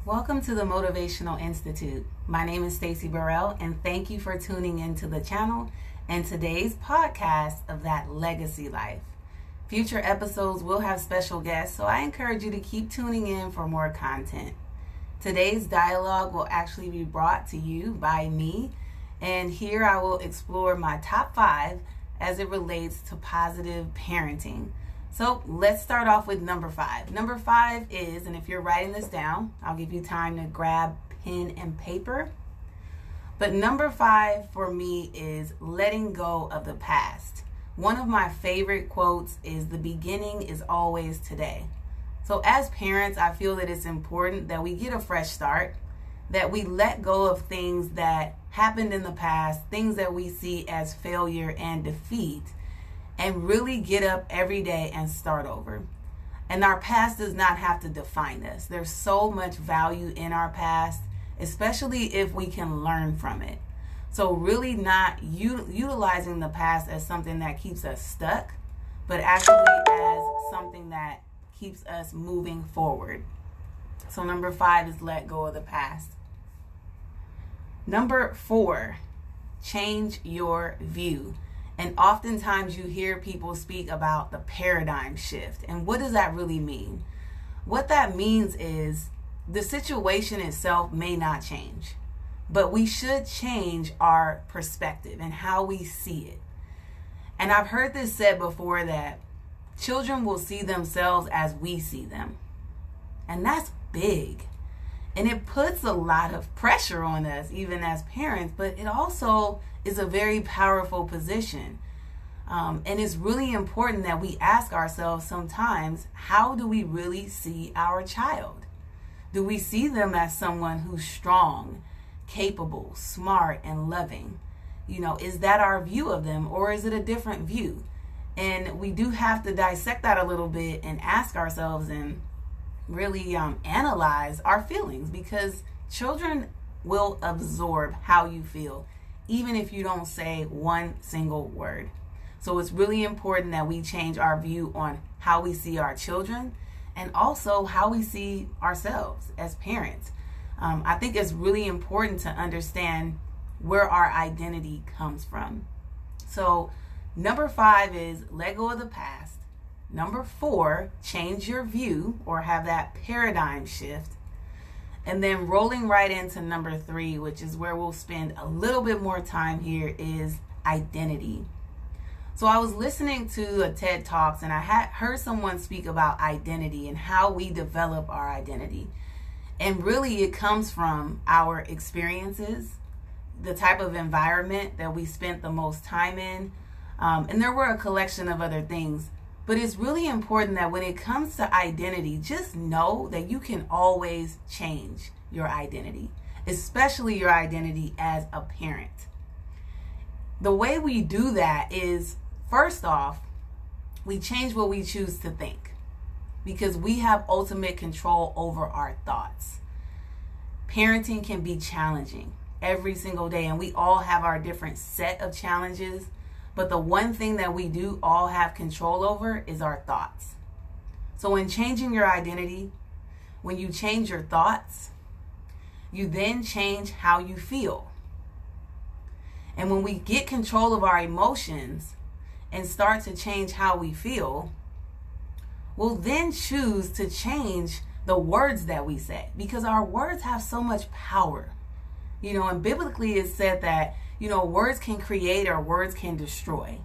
Welcome to the Motivational Institute. My name is Stacy Burrell, and thank you for tuning into the channel and today's podcast of That Legacy Life. Future episodes will have special guests, so I encourage you to keep tuning in for more content. Today's dialogue will actually be brought to you by me, and here I will explore my top 5 as it relates to positive parenting. So let's start off with number 5. Number 5 is, and if you're writing this down, I'll give you time to grab pen and paper. But number 5 for me is letting go of the past. One of my favorite quotes is, "The beginning is always today." So as parents, I feel that it's important that we get a fresh start, that we let go of things that happened in the past, things that we see as failure and defeat, and really get up every day and start over. And our past does not have to define us. There's so much value in our past, especially if we can learn from it. So really not utilizing the past as something that keeps us stuck, but actually as something that keeps us moving forward. So number 5 is let go of the past. Number 4, change your view. And oftentimes you hear people speak about the paradigm shift. And what does that really mean? What that means is the situation itself may not change, but we should change our perspective and how we see it. And I've heard this said before that children will see themselves as we see them. And that's big. And it puts a lot of pressure on us, even as parents, but it also is a very powerful position. And it's really important that we ask ourselves sometimes, how do we really see our child? Do we see them as someone who's strong, capable, smart, and loving? Is that our view of them, or is it a different view? And we do have to dissect that a little bit and ask ourselves and really analyze our feelings, because children will absorb how you feel, even if you don't say one single word. So it's really important that we change our view on how we see our children and also how we see ourselves as parents. I think it's really important to understand where our identity comes from. So number 5 is let go of the past. Number 4, change your view or have that paradigm shift. And then rolling right into number 3, which is where we'll spend a little bit more time here, is identity. So I was listening to a TED Talks and I had heard someone speak about identity and how we develop our identity. And really it comes from our experiences, the type of environment that we spent the most time in. And there were a collection of other things. But it's really important that when it comes to identity, just know that you can always change your identity, especially your identity as a parent. The way we do that is, first off, we change what we choose to think, because we have ultimate control over our thoughts. Parenting can be challenging every single day, and we all have our different set of challenges. But the one thing that we do all have control over is our thoughts. So in changing your identity, when you change your thoughts, you then change how you feel. And when we get control of our emotions and start to change how we feel, we'll then choose to change the words that we say, because our words have so much power. And biblically it's said that words can create or words can destroy.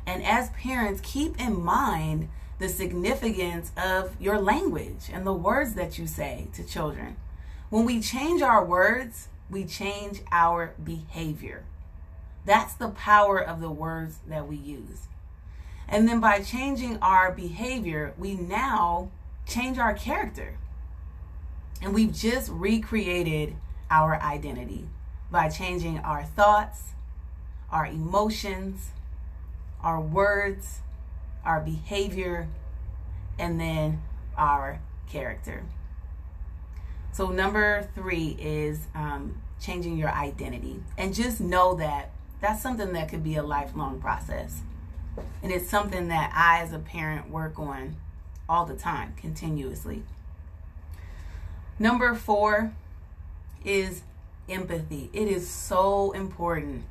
And as parents, keep in mind the significance of your language and the words that you say to children. When we change our words, we change our behavior. That's the power of the words that we use. And then by changing our behavior, we now change our character. And we've just recreated our identity by changing our thoughts, our emotions, our words, our behavior, and then our character. So number 3 is changing your identity. And just know that that's something that could be a lifelong process. And it's something that I as a parent work on all the time, continuously. Number 4 is empathy. It is so important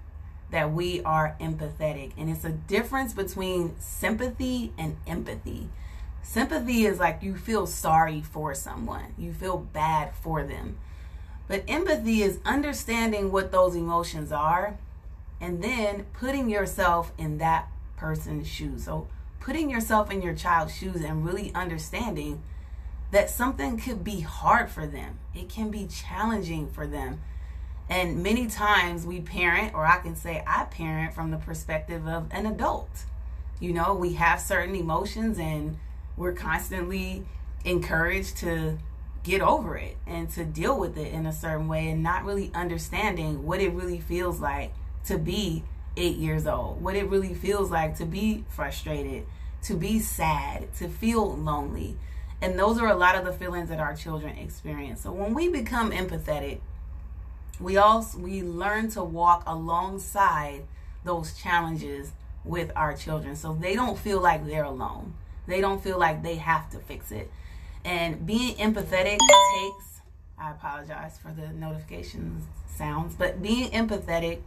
that we are empathetic. And it's a difference between sympathy and empathy. Sympathy is like you feel sorry for someone. You feel bad for them. But empathy is understanding what those emotions are and then putting yourself in that person's shoes. So putting yourself in your child's shoes and really understanding that something could be hard for them. It can be challenging for them. And many times we parent, or I can say I parent from the perspective of an adult. You know, we have certain emotions and we're constantly encouraged to get over it and to deal with it in a certain way, and not really understanding what it really feels like to be 8 years old, what it really feels like to be frustrated, to be sad, to feel lonely. And those are a lot of the feelings that our children experience. So when we become empathetic, we learn to walk alongside those challenges with our children, so they don't feel like they're alone. They don't feel like they have to fix it. And being empathetic takes, I apologize for the notification sounds, but being empathetic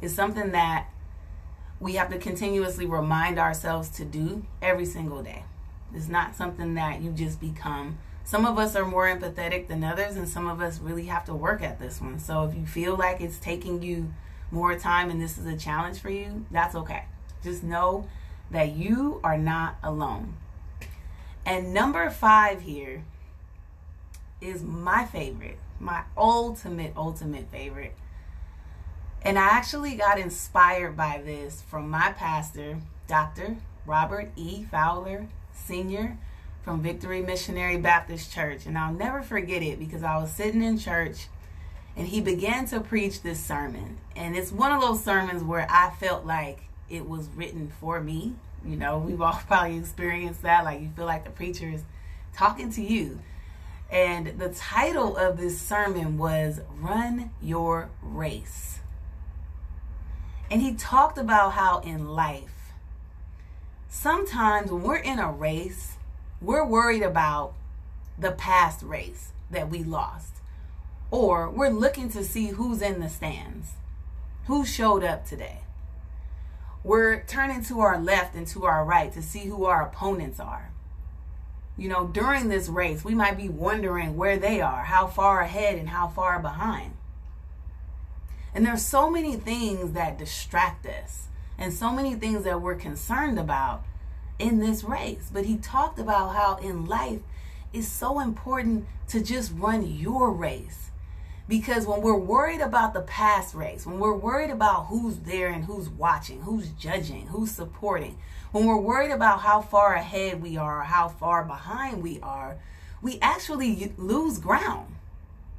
is something that we have to continuously remind ourselves to do every single day. It's not something that you just become. Some of us are more empathetic than others, and some of us really have to work at this one. So if you feel like it's taking you more time and this is a challenge for you, that's okay. Just know that you are not alone. And number 5 here is my favorite, my ultimate favorite. And I actually got inspired by this from my pastor, Dr. Robert E. Fowler, Sr., from Victory Missionary Baptist Church. And I'll never forget it because I was sitting in church and he began to preach this sermon. And it's one of those sermons where I felt like it was written for me. You know, we've all probably experienced that. Like you feel like the preacher is talking to you. And the title of this sermon was Run Your Race. And he talked about how in life, sometimes when we're in a race, we're worried about the past race that we lost. Or we're looking to see who's in the stands, who showed up today. We're turning to our left and to our right to see who our opponents are. You know, during this race, we might be wondering where they are, how far ahead and how far behind. And there's so many things that distract us and so many things that we're concerned about in this race. But he talked about how in life it's so important to just run your race. Because when we're worried about the past race, when we're worried about who's there and who's watching, who's judging, who's supporting, when we're worried about how far ahead we are or how far behind we are, we actually lose ground.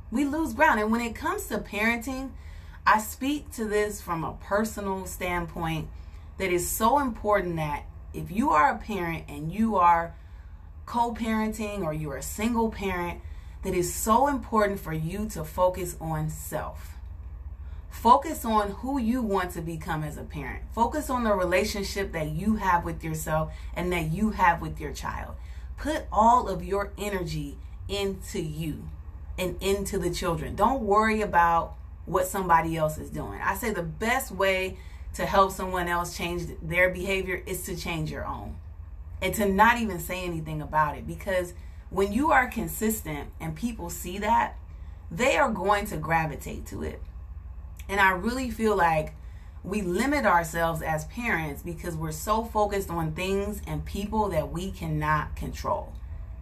We lose ground. And when it comes to parenting, I speak to this from a personal standpoint that is so important that if you are a parent and you are co-parenting or you're a single parent, that is so important for you to focus on self. Focus on who you want to become as a parent. Focus on the relationship that you have with yourself and that you have with your child. Put all of your energy into you and into the children. Don't worry about what somebody else is doing. I say the best way to help someone else change their behavior is to change your own. And to not even say anything about it, because when you are consistent and people see that, they are going to gravitate to it. And I really feel like we limit ourselves as parents because we're so focused on things and people that we cannot control.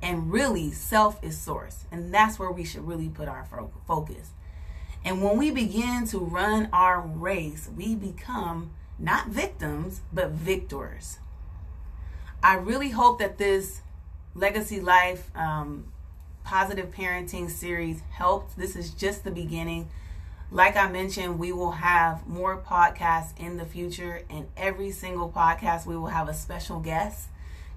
And really, self is source. And that's where we should really put our focus. And when we begin to run our race, we become not victims, but victors. I really hope that this Legacy Life Positive Parenting series helped. This is just the beginning. Like I mentioned, we will have more podcasts in the future, and every single podcast we will have a special guest,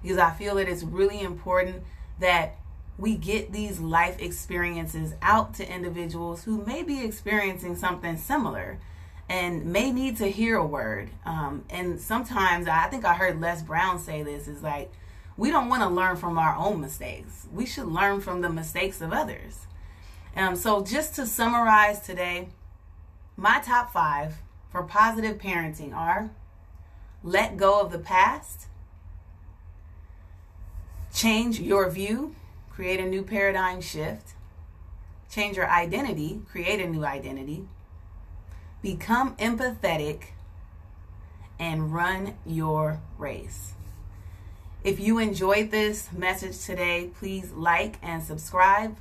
because I feel that it's really important that we get these life experiences out to individuals who may be experiencing something similar and may need to hear a word. And sometimes, I think I heard Les Brown say this, is like, we don't want to learn from our own mistakes. We should learn from the mistakes of others. So just to summarize today, my top 5 for positive parenting are: let go of the past, change your view, create a new paradigm shift, change your identity, create a new identity, become empathetic, and run your race. If you enjoyed this message today, please like and subscribe.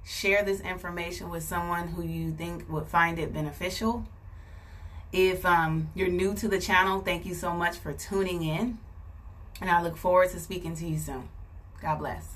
Share this information with someone who you think would find it beneficial. If you're new to the channel, thank you so much for tuning in. And I look forward to speaking to you soon. God bless.